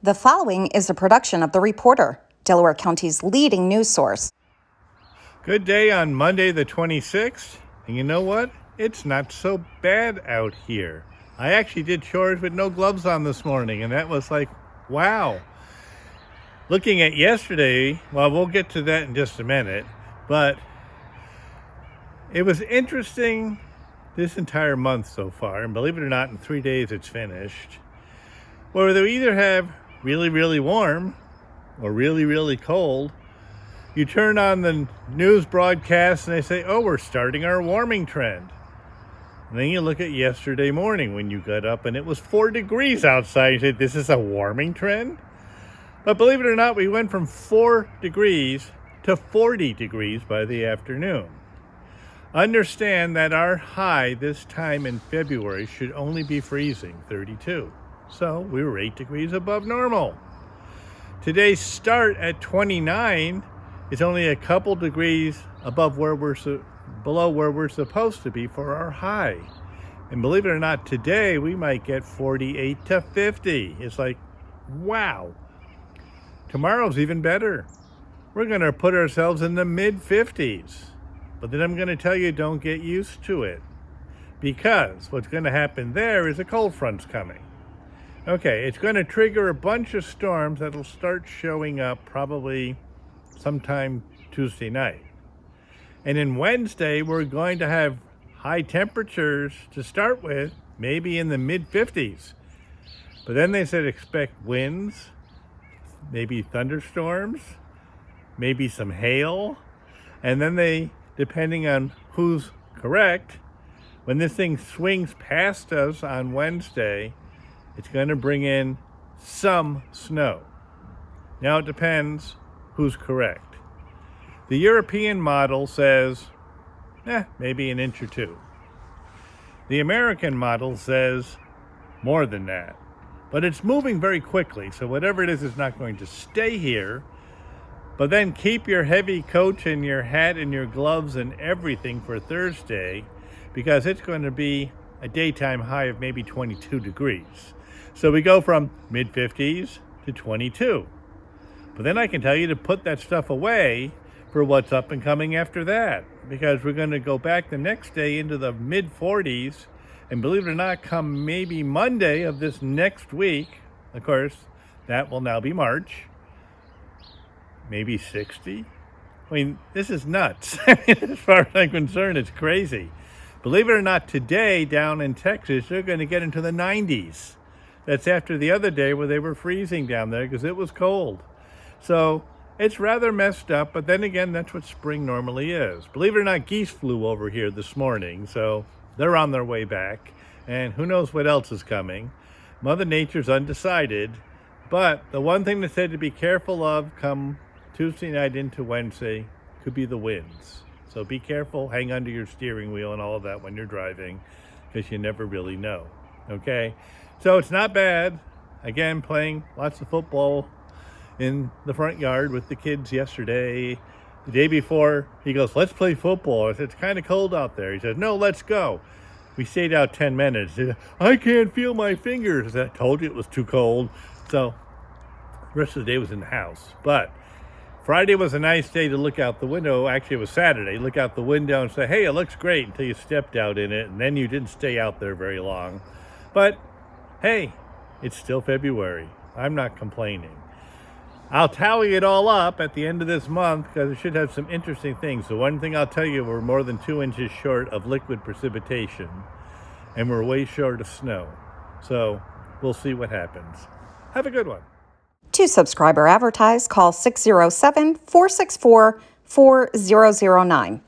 The following is a production of The Reporter, Delaware County's leading news source. Good day on Monday the 26th. And you know what? It's not so bad out here. I actually did chores with no gloves on this morning, and that was like, wow. Looking at yesterday, well, we'll get to that in just a minute, but it was interesting this entire month so far, and believe it or not, in 3 days it's finished, where they either have really, really warm or really, really cold. You turn on the news broadcast and they say, oh, we're starting our warming trend. And then you look at yesterday morning when you got up and it was 4 degrees outside. You say, this is a warming trend? But believe it or not, we went from 4 degrees to 40 degrees by the afternoon. Understand that our high this time in February should only be freezing, 32. So we were 8 degrees above normal. Today's start at 29 is only a couple degrees above below where we're supposed to be for our high. And believe it or not, today we might get 48 to 50. It's like, wow. Tomorrow's even better. We're going to put ourselves in the mid-50s. But then I'm going to tell you, don't get used to it. Because what's going to happen there is a cold front's coming. Okay, it's going to trigger a bunch of storms that'll start showing up probably sometime Tuesday night. And then Wednesday, we're going to have high temperatures to start with, maybe in the mid-50s. But then they said expect winds, maybe thunderstorms, maybe some hail. And then they, depending on who's correct, when this thing swings past us on Wednesday, it's going to bring in some snow. Now it depends who's correct. The European model says, maybe an inch or two. The American model says more than that. But it's moving very quickly, so whatever it is not going to stay here. But then keep your heavy coat and your hat and your gloves and everything for Thursday, because it's going to be a daytime high of maybe 22 degrees. So we go from mid-50s to 22. But then I can tell you to put that stuff away for what's up and coming after that, because we're going to go back the next day into the mid-40s, and believe it or not, come maybe Monday of this next week, of course, that will now be March, maybe 60. I mean, this is nuts. As far as I'm concerned, it's crazy. Believe it or not, today down in Texas, they're going to get into the 90s. That's after the other day where they were freezing down there because it was cold. So it's rather messed up, but then again, that's what spring normally is. Believe it or not, geese flew over here this morning, so they're on their way back. And who knows what else is coming. Mother Nature's undecided. But the one thing they said to be careful of come Tuesday night into Wednesday could be the winds. So be careful, hang under your steering wheel and all of that when you're driving, because you never really know. Okay? So it's not bad. Again, playing lots of football in the front yard with the kids yesterday. The day before, he goes, let's play football. I said, it's kind of cold out there. He says, no, let's go. We stayed out 10 minutes. He said, I can't feel my fingers. I told you it was too cold. So the rest of the day was in the house. But Friday was a nice day to look out the window. Actually, it was Saturday. Look out the window and say, hey, it looks great, until you stepped out in it. And then you didn't stay out there very long. But hey, it's still February. I'm not complaining. I'll tally it all up at the end of this month because it should have some interesting things. So one thing I'll tell you, we're more than 2 inches short of liquid precipitation, and we're way short of snow. So we'll see what happens. Have a good one. To subscribe or advertise, call 607-464-4009.